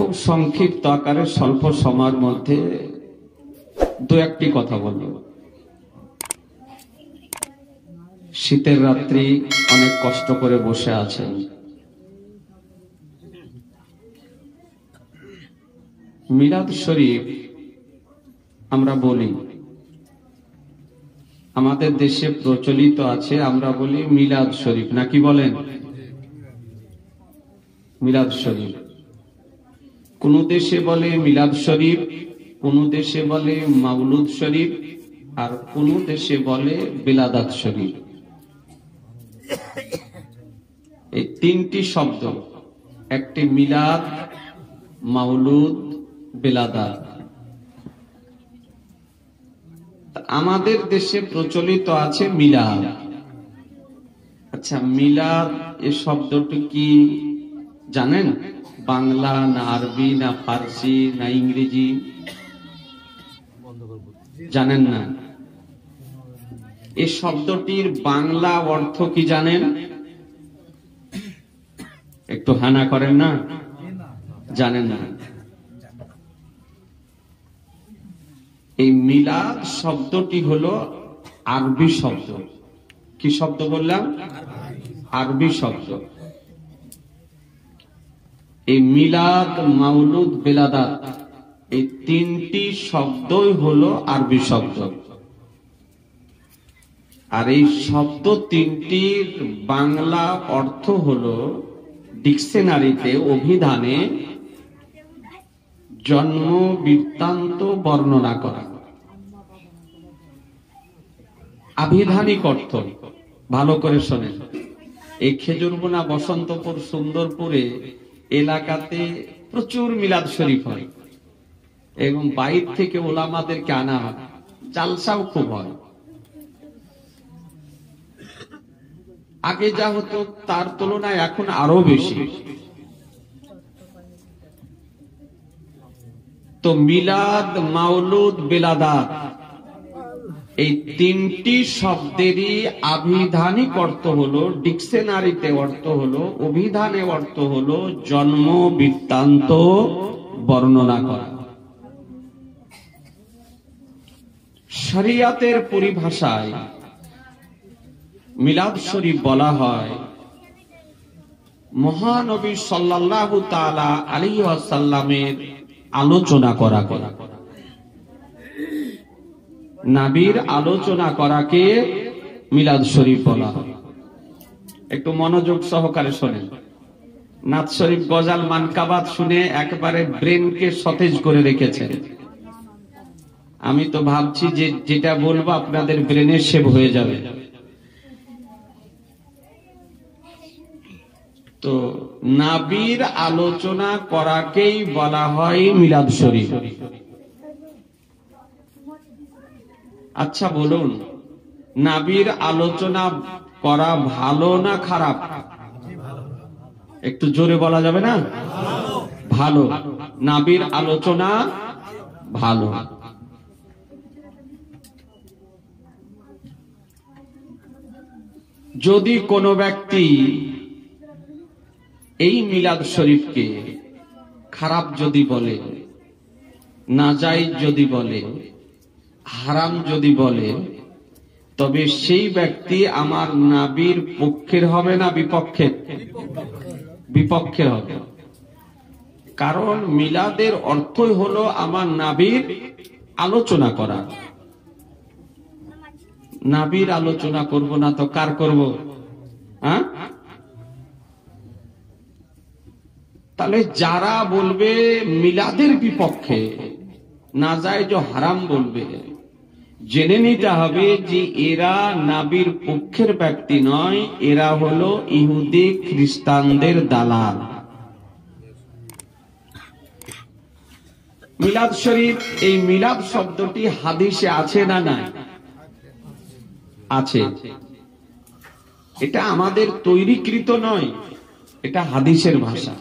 খুব সংক্ষিপ্ত আকারে স্বল্প সময়ের মধ্যে দু একটি কথা বলব। শীতের রাত্রি, অনেক কষ্ট করে বসে আছেন। মিলাদ শরীফ আমরা বলি, আমাদের দেশে প্রচলিত আছে, আমরা বলি মিলাদ শরীফ, নাকি বলেন? মিলাদ শরীফ কোন দেশে বলে মিলাদ শরীফ, কোন দেশে বলে মাউলুদ শরীফ, আর কোন দেশে বলে বিলাদাত শরীফ। এই তিনটি শব্দ, একটি মিলাদ, মাউলুদ, বিলাদাত। আমাদের দেশে প্রচলিত আছে মিলাদ। আচ্ছা, মিলাদ এই শব্দটি কি জানেন? বাংলা না আরবি না ফার্সি না ইংরেজি? জানেন না? এই শব্দটির বাংলা অর্থ কি জানেন? একটু হানা করেন না, জানেন না? এই মিলাদ শব্দটি হলো আরবি শব্দ। কি শব্দ বললাম? আরবি শব্দ। এই মিলাদ, মাউলুদ, বিলাদাত এই তিনটি শব্দই হলো আরবি শব্দ। আর এই শব্দ তিনটির বাংলা অর্থ হলো ডিকশনারিতে, অভিধানে জন্ম বৃত্তান্ত বর্ণনা করা। আভিধানিক অর্থ ভালো করে শোনেন। এই খেজুরবোনা, বসন্তপুর, সুন্দরপুরে এলাকাতে প্রচুর মিলাদ শরীফ হয় এবং বাইর থেকে ওলামাদেরকে আনা হয়, জালসাও খুব হয়। আগে যা হতো তার তুলনায় এখন আরো বেশি। তো মিলাদ, মাউলুদ, বিলাদাত এই তিনটি শব্দেরই আভিধানিক অর্থ হলো, ডিকশনারিতে অর্থ হলো, অভিধানে অর্থ হলো জন্ম বৃত্তান্ত বর্ণনা করা। শরিয়াতের পরিভাষায় মিলাদ শরীফ বলা হয় মহানবী সাল্লাল্লাহু তাআলা আলাইহি ওয়াসাল্লামের আলোচনা করা। নবীর আলোচনা করাকে মিলাদ শরীফ বলা হয়। একটু মনোযোগ সহকারে শোনেন। নাত শরীফ, গজাল, মানকাবাত শুনে একেবারে ব্রেনকে সতেজ করে রেখেছেন। আমি তো ভাবছি যে যেটা বলবো আপনাদের ব্রেনে সেভ হয়ে যাবে। তো নবীর আলোচনা করাকেই বলা হয় মিলাদ শরীফ। আচ্ছা বলুন, নবীর আলোচনা করা ভালো না খারাপ? একটু জোরে বলা যাবে না? ভালো। নবীর আলোচনা ভালো। যদি কোনো ব্যক্তি এই মিলাদ শরীফকে খারাপ যদি বলে, নাজায়েজ যদি বলে, হারাম যদি বলে, তবে সেই ব্যক্তি আমার নবীর পক্ষের হবে না বিপক্ষের? বিপক্ষের হবে। কারণ মিলাদের অর্থই হলো আমার নবীর আলোচনা করা। নবীর আলোচনা করব না তো কার করব? হ্যাঁ? তাহলে যারা বলবে মিলাদের বিপক্ষে, নাজায়েজ ও হারাম বলবে, জেনে নিতে হবে যে এরা নবীর পক্ষের ব্যক্তি নয়, এরা হলো ইহুদি খ্রিস্টানদের দালাল। মিলাদ শরীফ, এই মিলাদ শব্দটি হাদিসে আছে না নাই? আছে। এটা আমাদের তৈরিকৃত নয়, এটা হাদিসের ভাষা।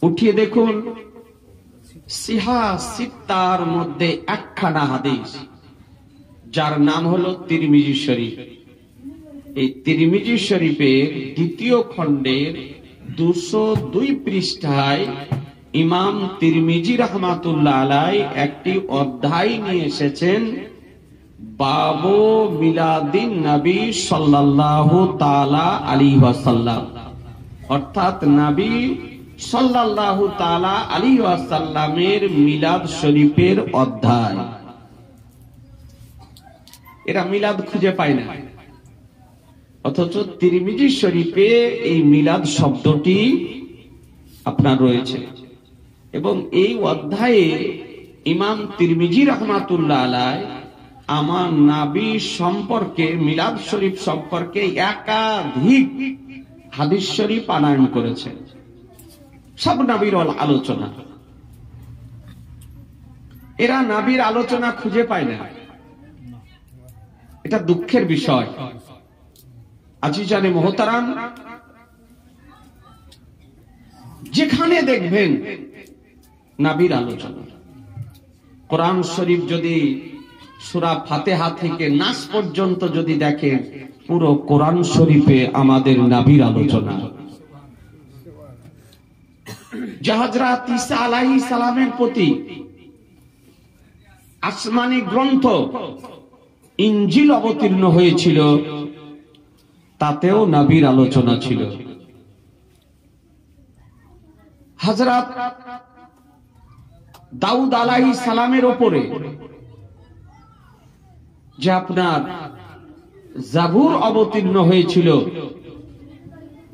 উঠিয়ে দেখুন, সিহা সিত্তার মধ্যে একখানা হাদিস, যার নাম হলো তিরমিজি শরীফ। এই তিরমিজি শরীফের দ্বিতীয় খণ্ডের 202 পৃষ্ঠায় ইমাম তিরমিজি রাহমাতুল্লাহ আলাইহি একটি অধ্যায় নিয়ে এসেছেন, বাবু মিলাদিন নবী সাল্লাল্লাহু তাআলা আলাইহি ওয়াসাল্লাম, অর্থাৎ নবী সাল্লাল্লাহু তাআলা আলাইহি ওয়াসাল্লামের মিলাদ শরীফের অধ্যায়। এরা মিলাদ খুঁজে পায় না, অথচ তিরমিজি শরীফে এই মিলাদ শব্দটি আপনার রয়েছে। এবং এই অধ্যায়ে ইমাম তিরমিজি রাহমাতুল্লাহ আলাইহি আমার নবী সম্পর্কে, মিলাদ শরীফ সম্পর্কে একাধিক হাদিস শরীফ আনয়ন করেছে, সব নবীর আলোচনা। এরা নবীর আলোচনা খুঁজে পায় না, এটা দুঃখের বিষয়। আজিজানে মোহতারাম, যেখানে দেখবেন নবীর আলোচনা, কোরআন শরীফ যদি সূরা ফাতিহা থেকে নাস পর্যন্ত যদি দেখেন, পুরো কোরআন শরীফে আমাদের নবীর আলোচনা। যে হযরত ঈসা আলাইহিস সালামের প্রতি আসমানি গ্রন্থ ইনজিল অবতীর্ণ হয়েছিল, তাতেও নবীর আলোচনা ছিল। হযরত দাউদ আলাইহিস সালামের উপরে যে আপনার জাবুর অবতীর্ণ হয়েছিল,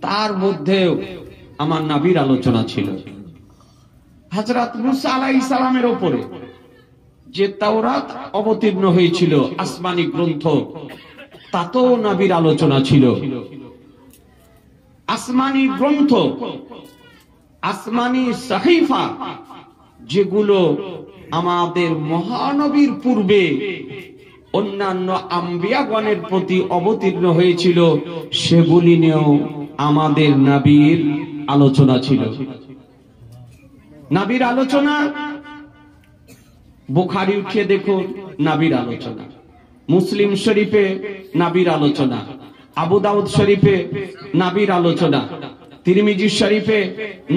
তার মধ্যেও আমার নবীর আলোচনা ছিল। হযরত মুসা আলাইহিস সালামের উপরে যে তাওরাত অবতীর্ণ হয়েছিল, আসমানি গ্রন্থ, তাতেও নবীর আলোচনা ছিল। আসমানি গ্রন্থ, আসমানি সাহিফা, যেগুলো আমাদের মহানবীর পূর্বে অন্যান্য আম্বিয়াগণের প্রতি অবতীর্ণ হয়েছিল, সেগুলি নিয়েও আমাদের নবীর আলোচনা ছিল। নবীর আলোচনা বুখারী উঠিয়ে দেখুন, নবীর আলোচনা। মুসলিম শরীফে নবীর আলোচনা, আবু দাউদ শরীফে নবীর আলোচনা, তিরমিজি শরীফে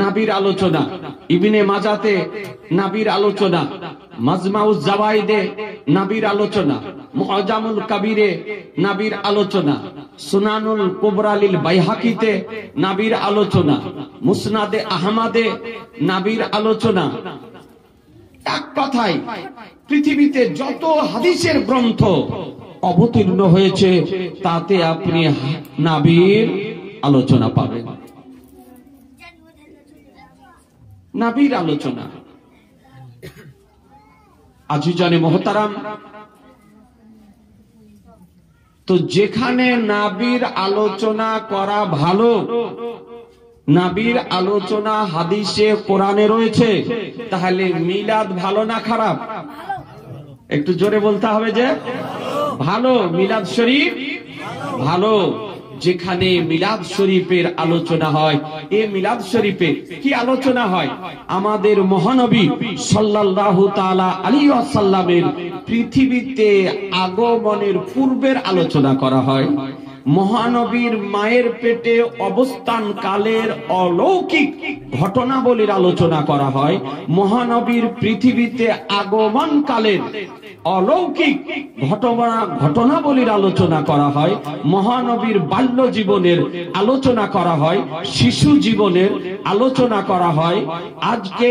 নবীর আলোচনা, ইবনে মাজাতে নবীর আলোচনা, মাজমাউজ জাওয়াইদে নবীর আলোচনা, মুআজামুল কবিরে নবীর আলোচনা, সুনানুল কুবরা লিল বাইহাকিতে নবীর আলোচনা, মুসনাদে আহমদে নবীর আলোচনা। এক কথায় পৃথিবীতে যত হাদিসের গ্রন্থ অবতীর্ণ হয়েছে, তাতে আপনি নবীর আলোচনা পাবেন। নবীর আলোচনা। আজিজানে মোহতারাম, তো যেখানে নবীর আলোচনা করা ভালো, নবীর আলোচনা হাদিসে কোরআনে রয়েছে, তাহলে মিলাদ ভালো না খারাপ? একটু জোরে বলতে হবে যে ভালো। মিলাদ শরীফ ভালো। যেখানে মিলাদ শরীফের আলোচনা হয়, এ মিলাদ শরীফে কি আলোচনা হয়? আমাদের মহানবী সাল্লাল্লাহু তাআলা আলাইহি ওয়াসাল্লামের পৃথিবীতে আগমনের পূর্বের আলোচনা করা হয়। মহানবীর মায়ের পেটে অবস্থান কালের অলৌকিক ঘটনাবলীর আলোচনা করা হয়। মহানবীর পৃথিবীতে আগমন কালের অলৌকিক ঘটনাবলীর আলোচনা করা হয়। মহানবীর বাল্য জীবনের আলোচনা করা হয়, শিশু জীবনের আলোচনা করা হয়, আজকে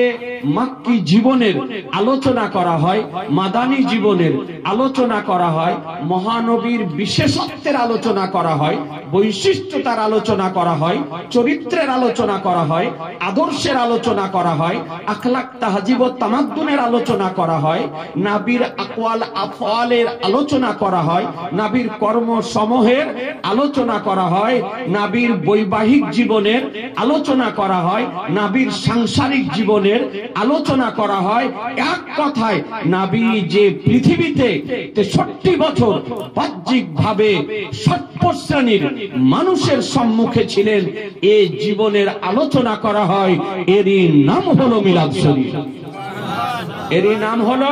মাক্কি জীবনের আলোচনা করা হয়, মাদানী জীবনের আলোচনা করা হয়, মহানবীর বিশেষত্বের আলোচনা করা হয়, বৈশিষ্ট্যতার আলোচনা করা হয়, চরিত্রের আলোচনা করা হয়, আদর্শের আলোচনা করা হয়, আখলাক তাহজিব ও তামাদ্দুনের আলোচনা করা হয়, নবীর আকওয়াল আফআলের আলোচনা করা হয়, নবীর কর্ম সমূহের আলোচনা করা হয়, নবীর বৈবাহিক জীবনের আলোচনা করা হয়, নবীর সাংসারিক জীবনের আলোচনা করা হয়। এক কথায় নবী যে পৃথিবীতে 63 বছর বাহ্যিক ভাবে সর্ব শ্রেণীর মানুষের সম্মুখে ছিলেন, এই জীবনের আলোচনা করা হয়। এরই নাম হলো মিলাদ শরীফ। এরই নাম হলো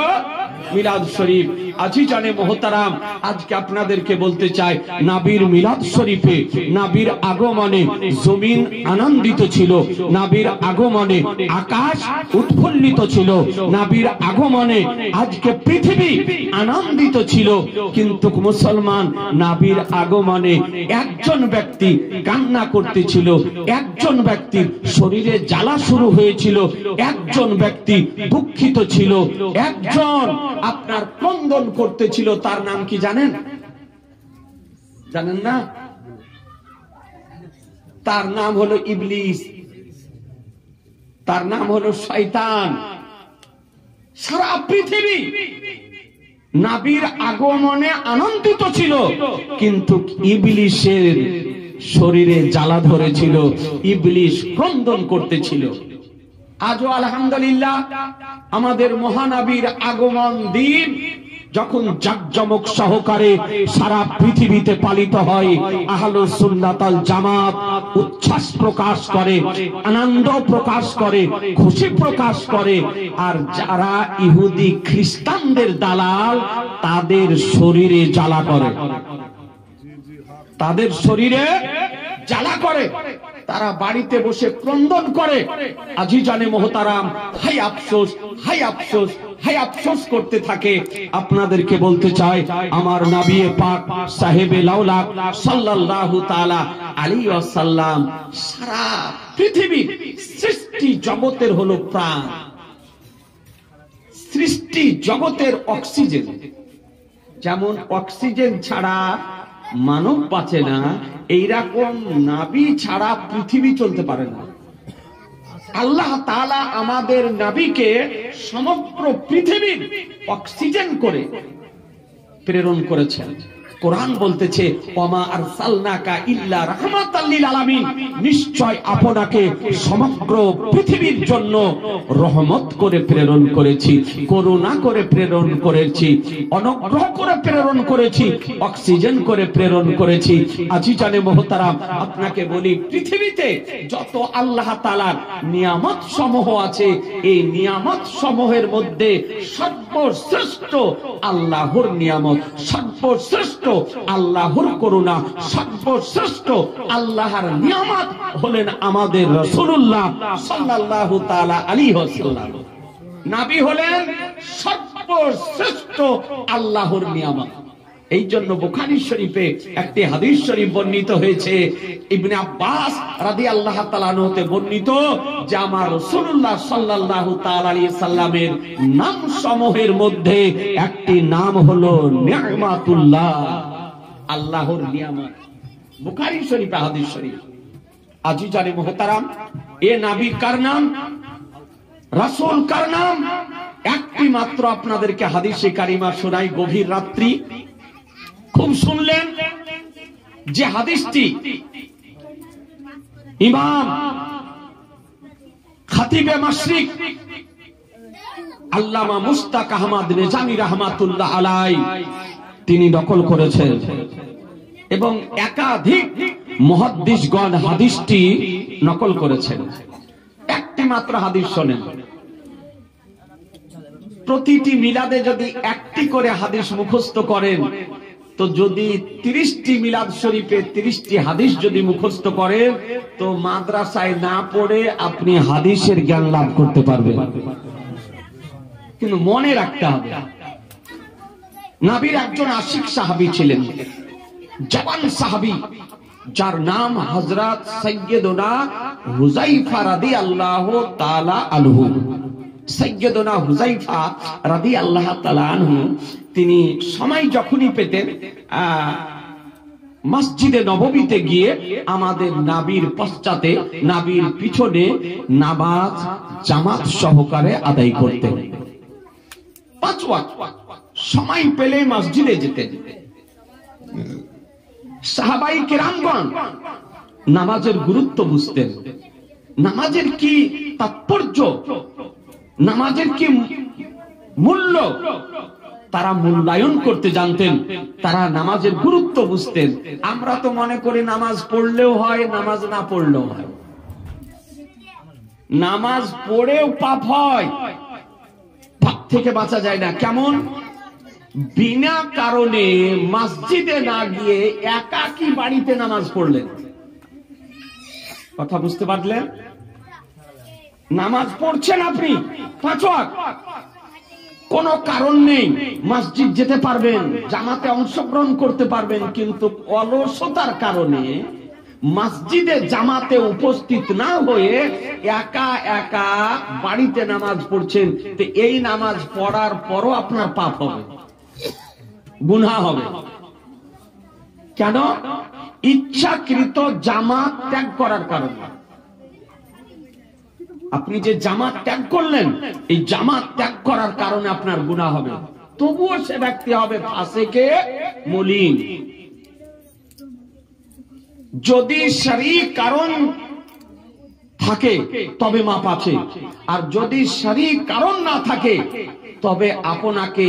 মিলাদ শরীফ। আজিজানে মোহতারাম, আজকে আপনাদেরকে বলতে চাই, নাবির মিলাদ শরীফে নাবির আগমনে জমিন আনন্দিত ছিল, নাবির আগমনে আকাশ উৎফুল্লিত ছিল, নাবির আগমনে আজকে পৃথিবী আনন্দিত ছিল। কিন্তু মুসলমান, নাবির আগমনে একজন ব্যক্তি কান্না করতেছিল, একজন ব্যক্তির শরীরে জ্বালা শুরু হয়েছিল, একজন ব্যক্তি দুঃখিত ছিল, একজন আপনার ক্রন্দন করতেছিল। তার নাম কি জানেন? জানেন না? তার নাম হলো ইবলিস, তার নাম হলো শয়তান। সারা পৃথিবী নাবির আগমনে আনন্দিত ছিল, কিন্তু ইবলিসের শরীরে জ্বালা ধরেছিল, ইবলিস ক্রন্দন করতেছিল। আজও আলহামদুলিল্লাহ আমাদের মহানবীর আগমন দিন যখন জাকজমক সহকারে সারা পৃথিবীতে পালিত হয়, আহলুস সুন্নাত ওয়াল জামাত উচ্ছ্বাস প্রকাশ করে, আনন্দ প্রকাশ করে, খুশি প্রকাশ করে। আর যারা ইহুদি খ্রিস্টানদের দালাল, তাদের শরীরে জ্বালা করে, তাদের শরীরে জ্বালা করে, তারা বাড়িতে বসে ক্রন্দন করে। আজিজানে মোহতারাম, হাই আফসোস, হাই আফসোস, হাই আফসোস করতে থাকে। আপনাদেরকে বলতে চাই, আমার নবী পাক সাহেবে লাউলাক সাল্লাল্লাহু তাআলা আলাইহি ওয়াসাল্লাম সারা পৃথিবীর সৃষ্টি জগতের হলো প্রাণ, সৃষ্টি জগতের অক্সিজেন। যেমন অক্সিজেন ছাড়া মানব বাঁচে না, এইরকম নবী ছাড়া পৃথিবী চলতে পারে না। আল্লাহ তাআলা আমাদের নবীকে সমগ্র পৃথিবীর অক্সিজেন করে প্রেরণ করেছেন। কোরআন বলতেছে, ওয়ামা আরসালনাকা ইল্লা রাহমাতাল লিল আলামিন, নিশ্চয় আপনাকে সমগ্র পৃথিবীর জন্য রহমত করে প্রেরণ করেছি, করুণা করে প্রেরণ করেছি, অনুগ্রহ করে প্রেরণ করেছি, অক্সিজেন করে প্রেরণ করেছি। আজিজানে মোহতারাম, আপনাকে বলি, পৃথিবীতে যত আল্লাহ তাআলার নিয়ামত সমূহ আছে, এই নিয়ামত সমূহের মধ্যে সর্বশ্রেষ্ঠ আল্লাহর নিয়ামত, সর্বশ্রেষ্ঠ আল্লাহর করুণা, সর্বশ্রেষ্ঠ আল্লাহর নিয়ামত হলেন আমাদের রাসূলুল্লাহ সাল্লাল্লাহু তাআলা আলাইহি ওয়াসাল্লাম। নবী হলেন সর্বশ্রেষ্ঠ আল্লাহর নিয়ামত। এই জন্য বুখারী শরীফে একটি হাদিস শরীফ বর্ণিত হয়েছে, ইবনে আব্বাস রাদিয়াল্লাহু তাআলা আনহুতে বর্ণিত, যে আমার রাসূলুল্লাহ সাল্লাল্লাহু তাআলা আলাইহি সাল্লামের নাম সমূহের মধ্যে একটি নাম হলো নিয়ামাতুল্লাহ, আল্লাহর নিয়ামত। বুখারী শরীফে হাদিস শরীফ। আজিজানে মুহতারাম, এ নবী কার নাম, রাসূল কার নাম? একটি মাত্র আপনাদেরকে হাদিসে কারিমা শোনাই। গভীর রাত্রি খুব শুনলেন যে হাদিসটি ইমাম খাতিবে মাশরিক আল্লামা মুস্তাক আহমদ নিজামী রাহমাতুল্লাহ আলাইহি তিনি নকল করেছেন, এবং একাধিক মুহাদ্দিসগণ হাদিসটি নকল করেছেন। একটি মাত্র হাদিস শোনেন। প্রতিটি মিলাদে যদি একটি করে হাদিস মুখস্থ করেন, তো যদি 30টি মিলাদ শরীফে 30টি হাদিস যদি মুখস্থ করেন, তো মাদ্রাসায় না পড়ে আপনি হাদিসের জ্ঞান লাভ করতে পারবেন। কিন্তু মনে রাখতে হবে, নবীর একজন আশিক সাহাবী ছিলেন, জওয়ান সাহাবী, যার নাম হযরত সাইয়্যিদুনা হুযায়ফা রাদিয়াল্লাহু তাআলা আনহু। সাইয়্যিদুনা হুযায়ফা রাদিয়াল্লাহু তাআলা আনহু তিনি সময় যখনই পেতেন মসজিদে নববীতে গিয়ে আমাদের নবীর পশ্চাতে, নবীর পিছনে নামাজ জামাত সহকারে আদায় করতেন। 5 ওয়াক্ত সময় পেলে মসজিদে যেতেন। সাহাবাই কেরামগণ নামাজের গুরুত্ব বুঝতেন, নামাজের কি তাৎপর্য, নামাজের কি মূল্য তারা মূল্যায়ন করতে জানতেন, তারা নামাজের গুরুত্ব বুঝতেন। আমরা তো মনে করি নামাজ পড়লেও হয়, নামাজ না পড়লেও হয়। নামাজ পড়েও পাপ হয়, পাপ থেকে বাঁচা যায় না। কেমন? বিনা কারণে মসজিদে না গিয়ে একাকী বাড়িতে নামাজ পড়লেন। কথা বুঝতে পারলেন? নামাজ পড়ছেন আপনি 5 ওয়াক্ত, কোন কারণ নেই, মসজিদ যেতে পারবেন, জামাতে অংশগ্রহণ করতে পারবেন, কিন্তু অলসতার কারণে মসজিদে জামাতে উপস্থিত না হয়ে একা একা বাড়িতে নামাজ পড়ছেন। তো এই নামাজ পড়ার পরও আপনার পাপ হবে, গুনাহ হবে। কেন? ইচ্ছাকৃত জামাত ত্যাগ করার কারণে। আপনি যে জামাত ত্যাগ করলেন, এই জামাত ত্যাগ করার কারণে আপনার গুনাহ হবে। তবুও সে ব্যক্তি হবে ফাসিকে মুলিন। যদি শরঈ কারণ থাকে তবে মাপ আছে, আর যদি শরঈ কারণ না থাকে তবে আপনাকে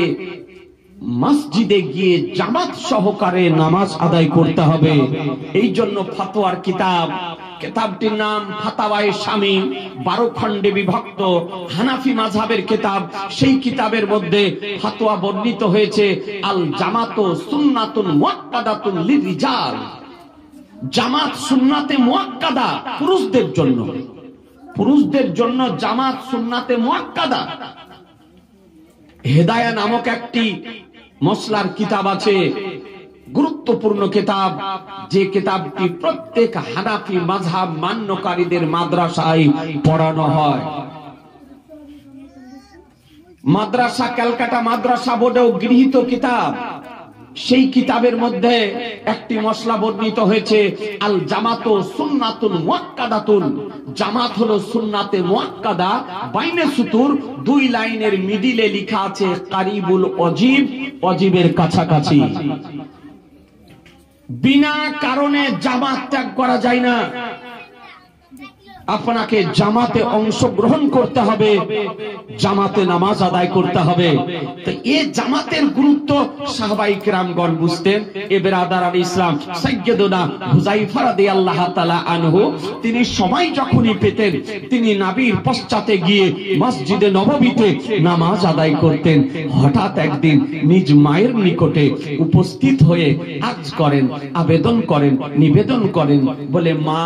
মসজিদে গিয়ে জামাত সহকারে নামাজ আদায় করতে হবে। এই জন্য ফতোয়ার কিতাব, কিতাবটির নাম ফাতাওয়ায়ে শামীম, 12 খণ্ডে বিভক্ত হানাফি মাযহাবের কিতাব। সেই কিতাবের মধ্যে ফতোয়া বর্ণিত হয়েছে, আল জামাতু সুন্নাতুন মুআক্কাদাতুন লিররিজাল। জামাত সুন্নাতে মুআক্কাদা, পুরুষদের জন্য। পুরুষদের জন্য জামাত সুন্নাতে মুআক্কাদা। হেদায়া নামক একটি মসলার কিতাব আছে, গুরুত্বপূর্ণ কিতাব, যে কিতাবটি প্রত্যেক হানাফি মাযহাব মান্যকারীদের মাদ্রাসায় পড়ানো হয়। মাদ্রাসা, ক্যালকাটা মাদ্রাসা বোর্ডেও গৃহীত কিতাব। সেই কিতাবের মধ্যে একটি মসলা বর্ণিত হয়েছে, আল জামাতু সুন্নাতুন মুআক্কাদাতুন। জামাত হলো সুন্নাতে মুআক্কাদা। বাইনে সুতুর 2 লাইনের মিডিলে লেখা আছে কারিবুল অজিব, অজিবের কাছাকাছি। বিনা কারণে জামাত ত্যাগ করা যায় না। আপনাকে জামাতে অংশগ্রহণ করতে হবে, জামাতে নামাজ আদায় করতে হবে। তো এই জামাতের গুরুত্ব সাহাবায়ে কেরামগণ বুঝতেন। এ বেরাদার ইসলাম সাইয়্যিদুনা হুযায়ফা রাদিয়াল্লাহু তাআলা আনহু, তিনি সময় যখনই পেতেন তিনি নবীর পশ্চাতে গিয়ে মসজিদে নববীতে নামাজ আদায় করতেন। হঠাৎ একদিন নিজ মায়ের নিকটে উপস্থিত হয়ে আরজ করেন, আবেদন করেন, নিবেদন করেন, বলে মা,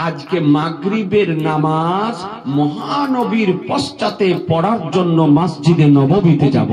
আজকে মাগরিবের নামাজ মহানবীর পশ্চাতে পড়ার জন্য মসজিদে নববীতে যাব।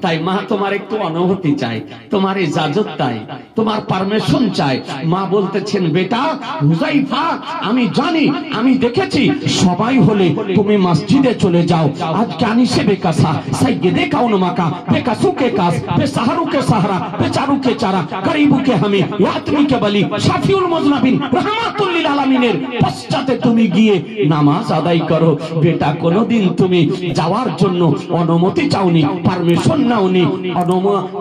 তাই মা, তোমার একটু অনুমতি চাই, তোমার ইজাজত চাই, তোমার পারমিশন চাই। মা বলতেছেন, বেটা হুযায়ফা, আমি জানি, আমি দেখেছি, সবাই হলে তুমি মসজিদে চলে যাও। আজকে আনিসে বেকাসা সাইয়্যিদে কাউন মাকা বেকাসুকে কাস বেসাহরুকে সাহরা বেচারুকে চারা গরিবুকে হামি ইয়াতমিকে বলি শাফিউল মুজনাবিন রাহমাতুল লিল আলামিনের পশ্চাতে তুমি গিয়ে নামাজ আদায় করো। বেটা, কোনদিন তুমি যাওয়ার জন্য অনুমতি চাওনি, পারমিশন নাওনি,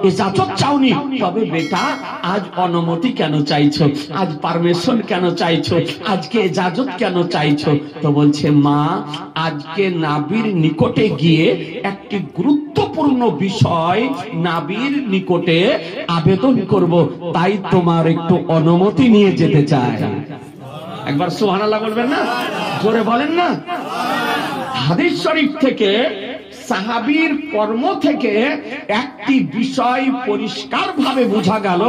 ইজাজত চাওনি, তবে বেটা আজ অনুমতি কেন চাইছো? আজ পারমিশন কেন চাইছো? আজকে ইজাজত কেন চাইছো? তো বলছে, মা, আজকে নবীর নিকটে গিয়ে একটি গুরুত্বপূর্ণ বিষয় নবীর নিকটে আবেদন করব, তাই তোমার একটু অনুমতি নিয়ে যেতে চাই। একবার সুবহানাল্লাহ বলবেন না? জোরে বলেন না? হাদিস শরীফ থেকে, সাহাবীর কর্ম থেকে একটি বিষয় পরিষ্কারভাবে বোঝা গেল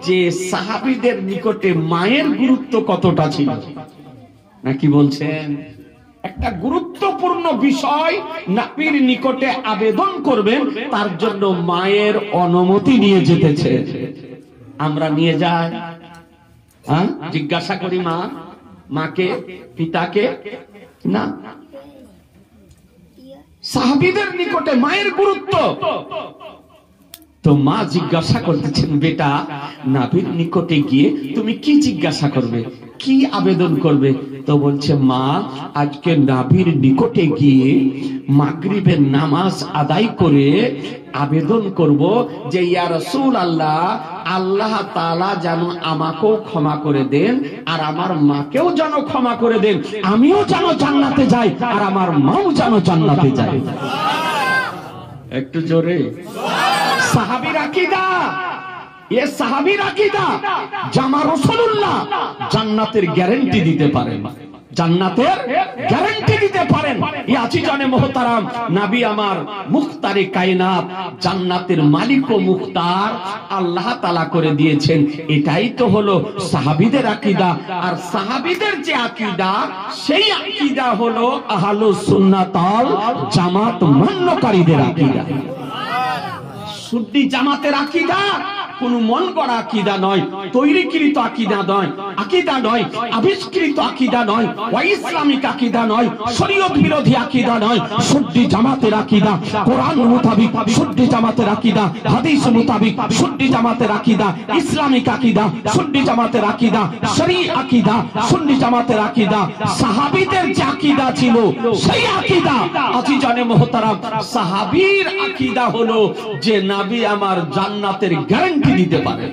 যে সাহাবীদের নিকটে মায়ের গুরুত্ব কতটা ছিল। নাকি বলছেন? একটা গুরুত্বপূর্ণ বিষয় নবীর নিকটে আবেদন করবেন, তার জন্য মায়ের অনুমতি নিয়ে যেতেছে। আমরা নিয়ে যাই, জিজ্ঞাসা করি মাকে, পিতাকে না। সাহাবীদের নিকটে মায়ের গুরুত্ব। তো মা জিজ্ঞাসা করতেছেন, বেটা নবীর নিকটে গিয়ে তুমি কি জিজ্ঞাসা করবে, কি আবেদন করবে? তো বলছে, মা, আজকে নবীর নিকটে গিয়ে মাগরিবের নামাজ আদায় করে আবেদন করব যে ইয়া রাসূলুল্লাহ, আল্লাহ তাআলা যেন আমাকেও ক্ষমা করে দেন, আর আমার মাকেও যেন ক্ষমা করে দেন, আমিও যেন জান্নাতে যাই, আর আমার মাও যেন জান্নাতে যায়। একটু জোরে। সাহাবীর আকীদা, এ সাহাবীর আকীদা যে আমার রাসূলুল্লাহ জান্নাতের গ্যারান্টি দিতে পারেন। জান্নাতের গ্যারান্টি দিতে পারেন। ইয়াজিজানে মুহতারাম, নবী আমার মুখতারে কায়নাত, জান্নাতের মালিক ও মুখতার আল্লাহ তাআলা করে দিয়েছেন। এটাই তো হলো সাহাবীদের আকীদা। আর সাহাবীদের যে আকীদা, সেই আকীদা হলো আহলুস সুন্নাত ওয়াল জামাত মান্যকারীদের আকীদা। সুন্নি জামাতের আকীদা কোন মন গড়া আকীদা নয়, তৈরিকৃত আকীদা নয়, আবিষ্কৃত আকীদা নয়, ইসলামিক আকীদা নয়, শরীয়ত বিরোধী আকীদা নয়। সুন্নি জামাতের আকীদা কোরআন মোতাবেক, সুন্নি জামাতের আকীদা হাদিস মোতাবেক, সুন্নি জামাতের আকীদা ইসলামিক আকীদা, সুন্নি জামাতের আকীদা শরঈ আকীদা, সুন্নি জামাতের আকীদা সাহাবীদের যে আকীদা ছিল সেই আকীদা। আজিজানে মুহতারাম, সাহাবীর আকীদা হলো যে নবী আমার জান্নাতের গ্যারান্টি দিতে পারে।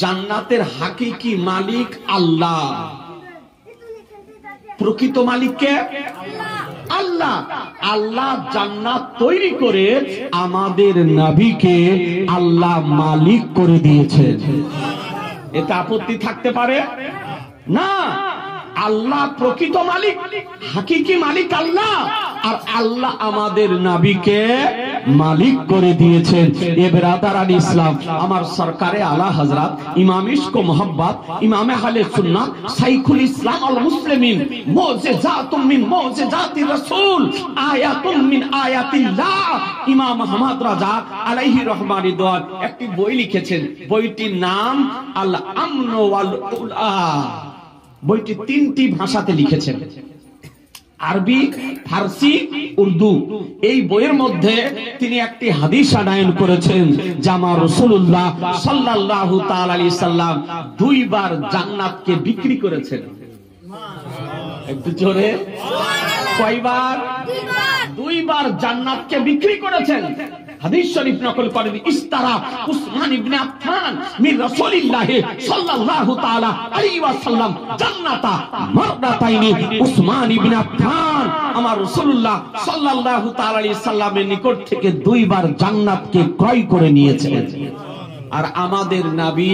জান্নাতের হাকিকি মালিক আল্লাহ, প্রকৃত মালিক কে? আল্লাহ। আল্লাহ জান্নাত তৈরি করে আমাদের নবীকে আল্লাহ মালিক করে দিয়েছেন। এতে আপত্তি থাকতে পারে না। আল্লাহ প্রকৃত মালিক, হাকিকি মালিক আল্লাহ, আর আল্লাহ আমাদের নবীকে মালিক করে দিয়েছেন। এ বেরাদারান ইসলাম, আমার সরকারে আলা হযরত ইমাম ইশক ও মোহাব্বত, ইমাম আহলে সুন্নাত, শাইখুল ইসলাম আল মুসলিমিন, মুজিজাতুম মিন মুজিজাতির রাসূল, আয়াতুম মিন আয়াতিল্লাহ, ইমাম আহমদ রাজা আলাইহি রহমানিদ্দান একটি বই লিখেছেন। বইটির নাম আল আমন ওয়াল উলা। বইটি 3টি ভাষাতে লিখেছেন, আরবি, ফারসি, উর্দু। এই বইয়ের মধ্যে তিনি একটি হাদিস আনয়ন করেছেন, জামা রাসূলুল্লাহ সাল্লাল্লাহু তাআলা আলাইহি সাল্লাম 2 বার জান্নাতকে বিক্রি করেছেন। একটু জোরে, কয়বার? 2 বার জান্নাতকে বিক্রি করেছেন। হাদিস শরীফ নকল করেন, ইস্তারা উসমান ইবনে আফফান মিন রাসূলিল্লাহ সাল্লাল্লাহু তাআলা আলাইহি ওয়াসাল্লাম জান্নাতা মারদাতাইনি। উসমান ইবনে আফফান আমার রাসূলুল্লাহ সাল্লাল্লাহু তাআলা আলাইহি সাল্লামের নিকট থেকে 2 বার জান্নাতকে ক্রয় করে নিয়েছেন। আর আমাদের নবী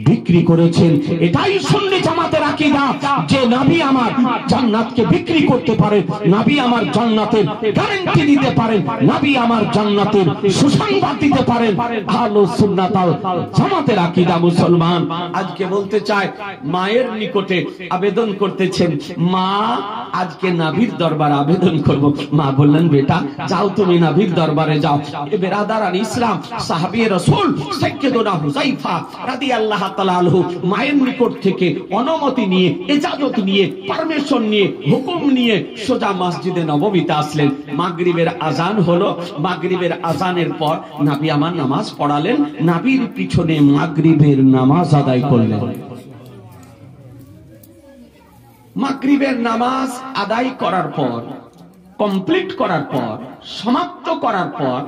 বিক্রি করেছেন। এটাই সুন্নি জামাতের আকীদা যে নবী আমার জান্নাতকে বিক্রি করতে পারেন, নবী আমার জান্নাতের গ্যারান্টি দিতে পারেন, নবী আমার জান্নাতের সুসংবাদ দিতে পারেন। আহলুস সুন্নাত ওয়াল জামাতের আকীদা। মুসলমান আজকে বলতে চায়, মায়ের নিকটে আবেদন করতেছেন, মা আজকে নবীর দরবারে আবেদন করব। মা বললেন, বেটা যাও, তুমি নবীর দরবারে যাও। এ বেরাদারান ইসলাম, সাহাবী রাসূল সাইয়্যিদুনা হুযায়ফা রাদিয়াল্লাহু তাআলা আনহু মায়ের নিকট থেকে অনুমতি নিয়ে, ইজাজত নিয়ে, পারমিশন নিয়ে, হুকুম নিয়ে সোজা মসজিদে নববীতে আসলেন। মাগরিবের আজান হলো। মাগরিবের আজানের পর নবী আমার নামাজ পড়ালেন, নবীর পিছনে মাগরিবের নামাজ আদায় করলেন। মাগরিবের নামাজ আদায় করার পর, কমপ্লিট করার পর, সমাপ্ত করার পর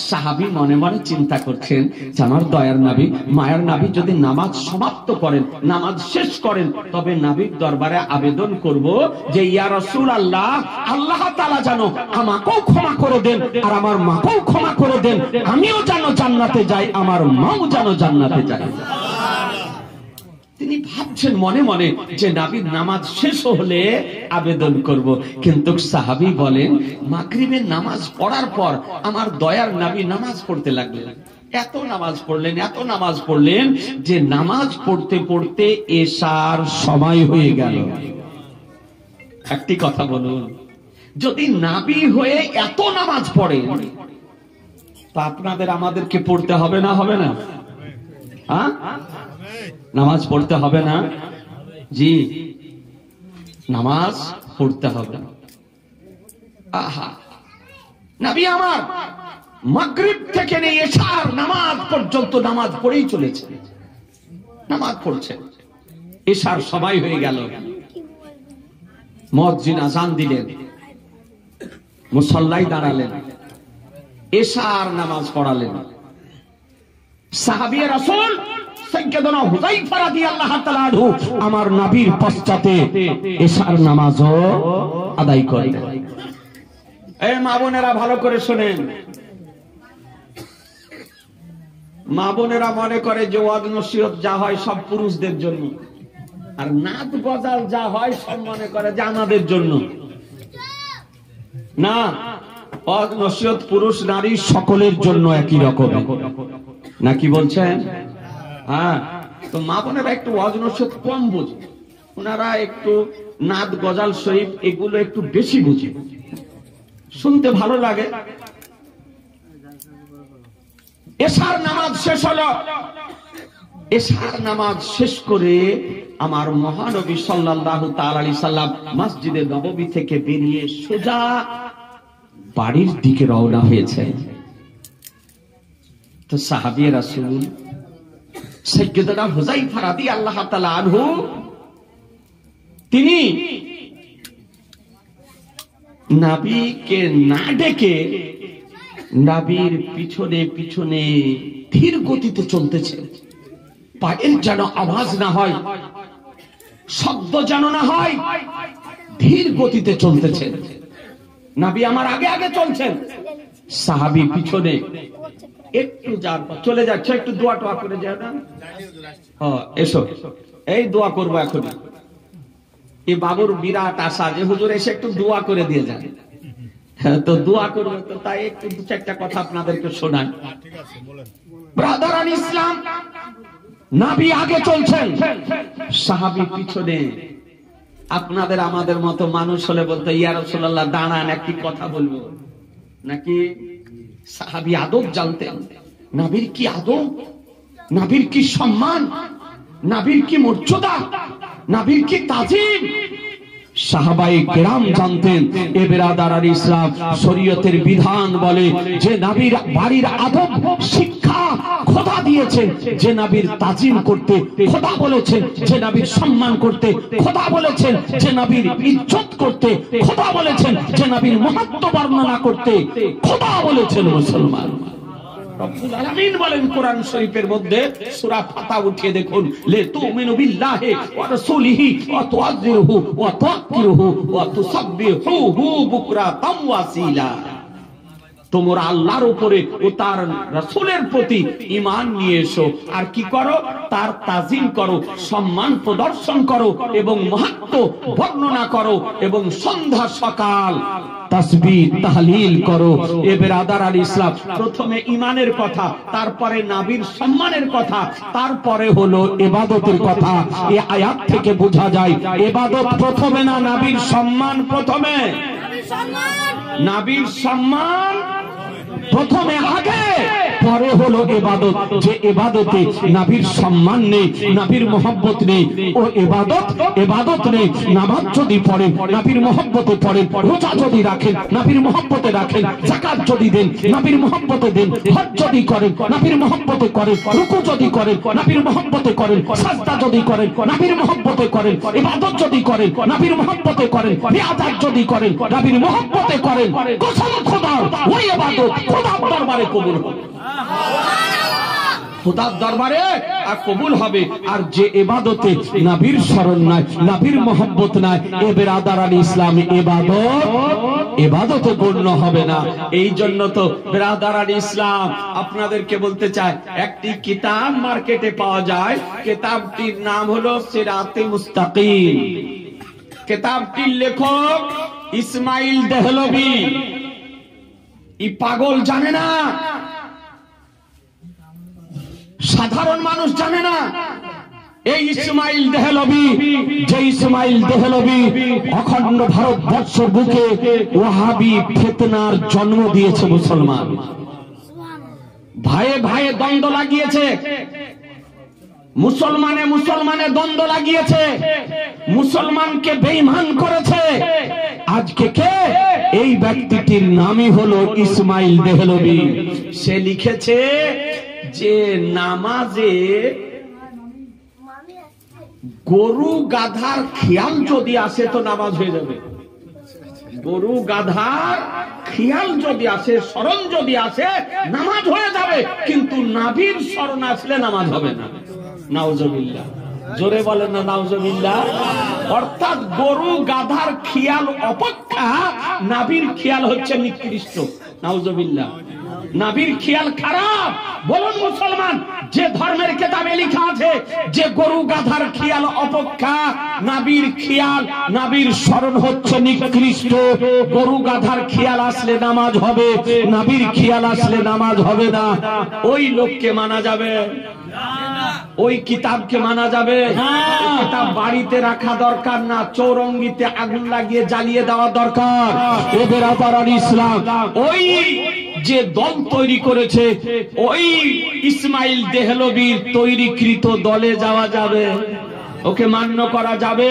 সাহাবী মনে মনে চিন্তা করছেন যে আমার দয়ার নবী, মায়ের নবী যদি নামাজ সমাপ্ত করেন, নামাজ শেষ করেন, তবে নবীর দরবারে আবেদন করব যে ইয়া রাসূলুল্লাহ, আল্লাহ তাআলা যেন আমাকেও ক্ষমা করে দেন আর আমার মাকেও ক্ষমা করে দেন, আমিও যেন জান্নাতে যাই, আমার মাও যেন জান্নাতে যায়। তিনি ভাবছেন মনে মনে যে নবীর নামাজ শেষ হলে আবেদন করব। কিন্তু সাহাবী বলেন, মাগরিবের নামাজ পড়ার পর আমার দয়ার নবী নামাজ পড়তে লাগলেন। এত নামাজ পড়লেন, এত নামাজ পড়লেন যে নামাজ পড়তে পড়তে এশার সময় হয়ে গেল। একটি কথা বলুন, যদি নবী হয়ে এত নামাজ পড়েন, তা আপনাদের আমাদেরকে পড়তে হবে না? হবে না? হ্যাঁ, নামাজ পড়তে হবে না? জি, নামাজ পড়তে হবে। আহা, নবী আমার মাগরিব থেকে নিয়ে এশার নামাজ পর্যন্ত নামাজ পড়েই চলেছে, নামাজ পড়ছে। এশার সময় হয়ে গেল, মুয়াজ্জিন আযান দিলেন, মুসাল্লায় দাঁড়ালেন, এশার নামাজ পড়ালেন। সাহাবী রাসূল সাইয়্যিদুনা হুযায়ফা রাদিয়াল্লাহু তাআলা আনহু আমার নবীর পশ্চাতে এশার নামাজও আদায় করলেন। এই মা বোনেরা ভালো করে শুনেন, মা বোনেরা মনে করে যে ওয়াজ নসিহত যা হয় সব পুরুষদের জন্য। আর নাত গজাল যা হয় সব মনে করে যে আমাদের জন্য না, ওয়াজ নসিহত পুরুষ নারী সকলের জন্য একই রকম, নাকি বলছেন? হ্যাঁ, তো মা বোনেরা একটু ওয়াজ নসিহত কম বুঝে, ওনারা একটু নাত গজাল শরীফ এগুলো একটু বেশি বুঝে, শুনতে ভালো লাগে। এশার নামাজ শেষ হলো, এশার নামাজ শেষ করে আমার মহানবী সাল্লাল্লাহু তাআলা আলাইহি সাল্লাম মসজিদে নববী থেকে বেরিয়ে সোজা বাড়ির দিকে রওনা হয়েছে। তো সাহাবী রাসূল সাইয়্যিদুনা হুযায়ফা রাদিয়াল্লাহু তাআলা আনহু তিনি নবীকে না ডেকে নবীর পিছনে পিছনে ধীর গতিতে চলতেছে, পায়ের যেন আওয়াজ না হয়, শব্দ যেন না হয়, ধীর গতিতে চলতেছে। নবী আমার আগে আগে চলছেন, সাহাবী পিছনে একটু চলে যাচ্ছে, একটু দোয়া টোয়া করে যায় না? এসো, এই দোয়া করবো এখন। এই বাবুর বিরাট আশা যে হুজুর এসে একটু দোয়া করে দিয়ে যান, তো দোয়া করবে, তো তাই একটু দু চারটা কথা আপনাদেরকে শোনাই। ব্রাদার ইসলাম, নবী আগে চলছেন, সাহাবী পিছনে। আপনাদের আমাদের মতো মানুষ হলে বলতো ইয়া রাসূলুল্লাহ দাঁড়ান একটি কথা বলবো, নাকি? সাহাবী আদব জানতেন, নবীর কি আদব, নবীর কি সম্মান, নবীর কি মর্যাদা, নবীর কি তাজিম সাহাবায়ে কেরাম জানতেন। এ বেরাদার ইসলাম, শরীয়তের বিধান বলে যে নবীর বাড়ির আদব শিক্ষা খোদা দিয়েছেন, যে নবীর তাজিম করতে খোদা বলেছেন, যে নবীর সম্মান করতে খোদা বলেছেন, যে নবীর ইজ্জত করতে খোদা বলেছেন, যে নবীর মহত্ব বর্ণনা করতে খোদা বলেছেন। মুসলমান রব্বুল আলামিন বলেন কোরআন শরীফের মধ্যে, সূরা ফাতা উঠিয়ে দেখুন, লে তুমিনু বিল্লাহি ওয়া রাসূলিহি ওয়া তুআযিরুহু ওয়া তুআক্কিরুহু ওয়া তুসাব্বিহুহু বুকরাতাম ওয়া আসীলা। তোমরা আল্লাহর উপরে ও তার রাসূলের প্রতি ঈমান নিয়ে এসো, আর কি করো? তার তাজিম করো, সম্মান প্রদর্শন করো এবং মহত্ব বর্ণনা করো, এবং সন্ধ্যা সকাল তাসবিহ তাহলিল করো। এ বেরাদার আল ইসলাম, প্রথমে ঈমানের কথা, তারপরে নবীর সম্মানের কথা, তারপরে হলো ইবাদতের কথা। এই আয়াত থেকে বোঝা যায় ইবাদত প্রথমে না, নবীর সম্মান প্রথমে। নবীর সম্মান প্রথমে আগে, পরে হলো ইবাদত। যে ইবাদতে নবীর সম্মান নেই, নবীর মহব্বত নেই, ও ইবাদত নেই। নামাজ যদি পড়েন নবীর মহব্বতে পড়েন, রোজা যদি রাখেন নবীর মহব্বতে রাখেন, যাকাত যদি দেন নবীর মহব্বতে দেন, হজ যদি করেন নবীর মহব্বতে করেন, রুকু যদি করেন নবীর মহব্বতে করেন, সাজদা যদি করেন নবীর মহব্বতে করেন, ইবাদত যদি করেন নবীর মহব্বতে করেন, বিআদাত যদি করেন নবীর মহব্বতে করেন, কসম খোদার ওই ইবাদত খোদার দরবারে কবুল হবে, খোদার দরবারে আর কবুল হবে। আর যে ইবাদতে নবীর শরণ নাই, নবীর মহব্বত নাই, এ বেরাদার আল ইসলাম ইবাদতে গণ্য হবে না। এই জন্য তো বেরাদার আল ইসলাম আপনাদেরকে বলতে চাই, একটি কিতাব মার্কেটে পাওয়া যায়, কিতাবটির নাম হলো সিরাতে মুস্তাকিম। কিতাবটির লেখক ইসমাইল দেহলভী। এই পাগল জানে না, সাধারণ মানুষ জানে না। এই ইসমাইল দেহলভী, যে ইসমাইল দেহলভী অখণ্ড ভারতবর্ষের বুকে ওয়াহাবি ফিতনার জন্ম দিয়েছে। মুসলমান ভাইয়ে ভাইয়ে দ্বন্দ্ব লাগিয়েছে, মুসলমানে দ্বন্দ্ব লাগিয়েছে, মুসলমানকে বেঈমান করেছে। আজকে কে? এই ব্যক্তিটির নামই হলো ইসমাইল দেহলভী। সে লিখেছে যে নামাজে গরু গাধার খেয়াল যদি আসে তো নামাজ হয়ে যাবে। গরু গাধার খেয়াল যদি আসে, স্মরণ যদি আসে, নামাজ হয়ে যাবে, কিন্তু নবীর স্মরণ আসলে নামাজ হবে না। নাউজুবিল্লাহ। জোরে বলেন না নাউজুবিল্লাহ। অর্থাৎ গরু গাধার খেয়াল অপেক্ষা নাভির খেয়াল হচ্ছে নিকৃষ্ট। নাউজুবিল্লাহ। নাভির খেয়াল খারাপ। বলুন মুসলমান, যে ধর্মের কিতাবে লেখা আছে যে গরু গাধার খেয়াল অপেক্ষা নাভির খেয়াল, নাভির স্মরণ হচ্ছে নিকৃষ্ট। গরু গাধার খেয়াল আসলে নামাজ হবে, নাভির খেয়াল আসলে নামাজ হবে না। ওই লোককে মানা যাবে, ওই কিতাবকে মানা যাবে। কিতাব বাড়িতে রাখা দরকার না, চৌরঙ্গিতে আগুন লাগিয়ে জ্বালিয়ে দেওয়া দরকার। এদের আবার ইসলাম ওই যে দল তৈরি করেছে, ওই ইসমাইল দেহলভির তৈরিকৃত দলে যাওয়া যাবে, ওকে মান্য করা যাবে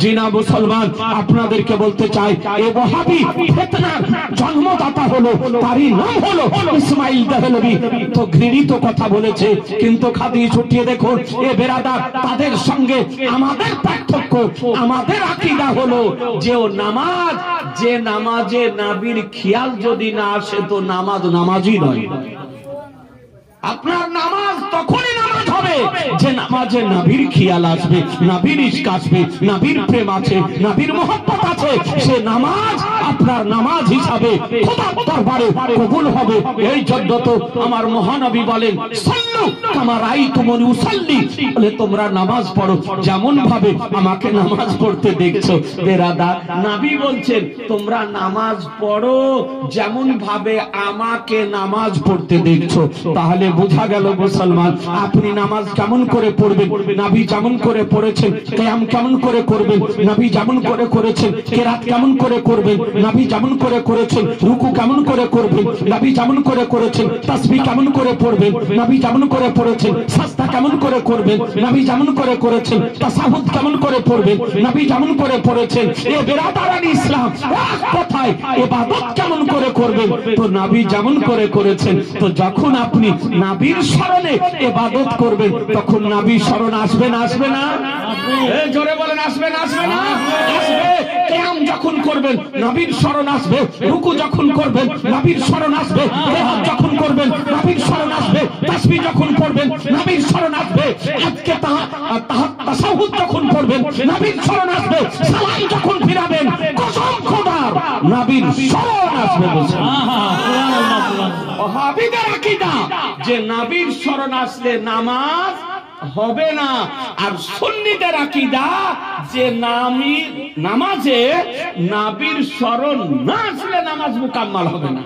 জি না। মুসলমান, আপনাদেরকে বলতে চাই, এ ওয়াহাবি ফিতনার জন্মদাতা হলো, তারই নাম হলো ইসমাইল দেহলভি। তো ঘৃণিত কথা বলেছে, কিন্তু খাদিয়ে ছুটিয়ে দেখুন এ বেরাদার, তাদের সঙ্গে আমাদের পার্থক্য, আমাদের আকীদা হলো যে ও নামাজ, যে নামাজে নাবির খেয়াল যদি না আসে তো নামাজ নামাজই নয়। আপনার নামাজ তখনই নামাজ হবে যে নামাজে নবীর খেয়াল আসবে, নবীর ইশক আসবে, নবীর প্রেম আছে, নবীর মহব্বত আছে। সে নামাজ আপনার নামাজ হিসাবে খোদার দরবারে কবুল হবে। এই জন্য তো আমার মহানবী বলেন, সাল্লু কামা রাআইতুমুনি উসাল্লি, বলে তোমরা নামাজ পড়ো যেমন ভাবে আমাকে নামাজ পড়তে দেখছো। বেরাদার, নবী বলছেন তোমরা নামাজ পড়ো যেমন ভাবে আমাকে নামাজ পড়তে দেখছো। তাহলে বোঝা গেল মুসলমান, আপনি নামাজ কেমন করে পড়বেন, নবী যেমন করে পড়েছেন। কিয়াম কেমন করে করবেন, নবী যেমন করে করেছেন। কিরাত কেমন করে করবেন, নবী যেমন করে করেছেন। রুকু কেমন করে করবেন, নবী যেমন করে করেছেন। তাসবিহ কেমন করে পড়বেন, নবী যেমন করে পড়েছেন। সাজদা কেমন করে করবেন, নবী যেমন করে করেছেন। তাশাহুদ কেমন করে পড়বেন, নবী যেমন করে পড়েছেন। এ বেরাদারান ইসলাম, এক কথায় ইবাদত কেমন করে করবেন, তো নবী যেমন করে করেছেন। তো যখন আপনি নবীর স্মরণে ইবাদত করবেন তখন নবীর স্মরণ আসবে না আসবে না? এই জোরে বলেন, আসবে না আসবে না? আসবে। কিয়াম যখন করবেন নবীর স্মরণ আসবে, রুকু যখন করবেন নবীর স্মরণ আসবে, কিরাত যখন করবেন নবীর স্মরণ আসবে, তাসবিহ যখন পড়বেন নবীর স্মরণ আসবে, আজকে তাশাহুদ যখন পড়বেন নবীর স্মরণ আসবে, সালাম যখন ফিরাবেন কসম খোদার নবীর স্মরণ আসবে। ওয়াহাবিদের আকীদা যে নবীর স্মরণ আসলে নামাজ হবে না, আর সুন্নিদের আকীদা যে নামাজে নবীর স্মরণ না আসলে নামাজ মুকাম্মাল হবে না।